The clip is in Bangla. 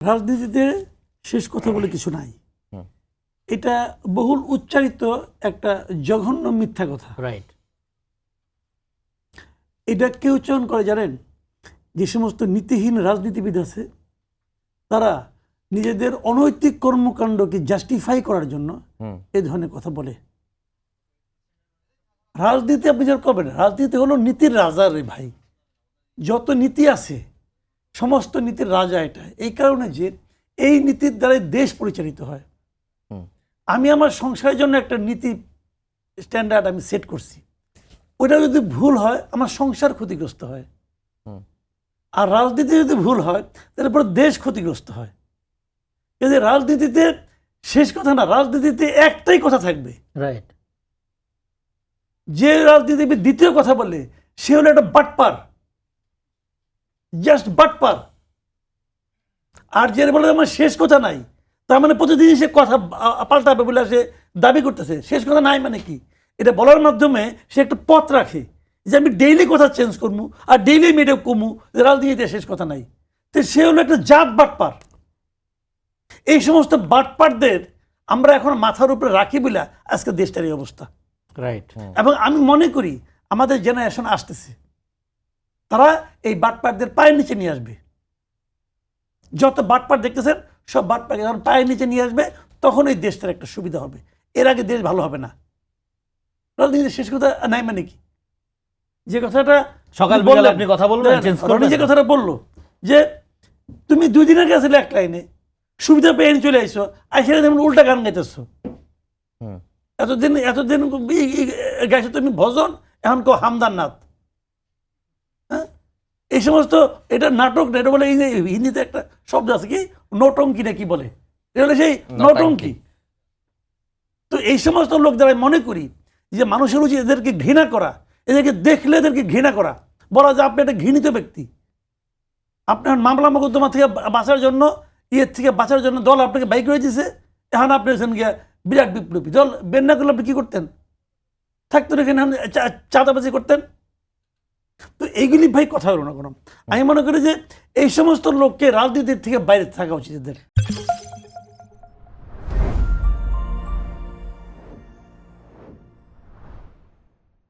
রাজনীতিতে শেষ কথা বলে কিছু নাই, এটা বহুল উচ্চারিত একটা জঘন্য মিথ্যা কথা। রাইট। এটা কেউ চয়ন করে জানেন? যে সমস্ত নীতিহীন রাজনীতিবিদ আছে তারা নিজেদের অনৈতিক কর্মকাণ্ডকে জাস্টিফাই করার জন্য এই ধরনের কথা বলে। রাজনীতি আপনি যারা করবেন, রাজনীতি হলো নীতির রাজা রে ভাই। যত নীতি আছে সমস্ত নীতির রাজা এটা। এই কারণে যে এই নীতির দ্বারাই দেশ পরিচালিত হয়। আমি আমার সংসারের জন্য একটা নীতি স্ট্যান্ডার্ড আমি সেট করছি, ওইটা যদি ভুল হয় আমার সংসার ক্ষতিগ্রস্ত হয়। আর রাজনীতি যদি ভুল হয় তাহলে পরে দেশ ক্ষতিগ্রস্ত হয়। এই যে রাজনীতিতে শেষ কথা না, রাজনীতিতে একটাই কথা থাকবে। রাইট। যে রাজনীতিবিদ দ্বিতীয় কথা বলে সে হলো একটা বাটপার, জাস্ট বাটপার। আর যে বলে আমার শেষ কথা নাই, তার মানে প্রতিদিন সে কথা পাল্টাবে বলে সে দাবি করতেছে। শেষ কথা নাই মানে কি? এটা বলার মাধ্যমে সে একটা পথ রাখে যে আমি ডেইলি কথা চেঞ্জ করবো আর ডেইলি আমি এটা কমু, রাজনীতিতে শেষ কথা নাই। তো সে হলো একটা জাত বাটপার। এই সমস্ত বাটপারদের আমরা এখন মাথার উপরে রাখি বলে আজকে দেশটার এই অবস্থা। রাইট। এবং আমি মনে করি আমাদের জেনারেশন আসতেছে, তারা এই বাটপারদের পায়ের নিচে নিয়ে আসবে। যত বাটপার দেখতেছেন সব বাটপারকে যখন পায়ের নিচে নিয়ে আসবে তখন এই দেশটার একটা সুবিধা হবে। এর আগে দেশ ভালো হবে না। রাজনীতির শেষ কথা নাই মানে কি? যে কথাটা সকাল আপনি কথা বলবেন, যে কথাটা বললো যে তুমি 2 দিন আগে আসলে এক লাইনে সুবিধা পেয়ে চলে আইসো, আইসে যেমন উল্টা গান গাইতেছো। এতদিন গাইছো তুমি ভজন, এখন কেউ হামদান নাথ। হ্যাঁ, এই সমস্ত এটা নাটক না, এটা বলে হিন্দিতে একটা শব্দ আছে কি নৌটঙ্কি না কি বলে, এটা হলে সেই নৌটঙ্কি। তো এই সমস্ত লোক যারা মনে করি যে মানুষের উচিত এদেরকে ঘৃণা করা, এদেরকে দেখলে এদেরকে ঘৃণা করা, বলা যে আপনি একটা ঘৃণিত ব্যক্তি, আপনার মামলা মোকদ্দমা থেকে বাঁচার জন্য থেকে বাঁচার জন্য দল আপনাকে বাইক করে দিয়েছে, এখন আপনি এসেছেন গিয়া বিরাট বিপ্লবী। দল বের না করলে আপনি কী করতেন? থাকতেন এখানে চাঁদাবাজি করতেন। তো এইগুলি ভাই কথা হলো না কোনো। আমি মনে করি যে এই সমস্ত লোককে রাজনীতির থেকে বাইরে থাকা উচিত এদের।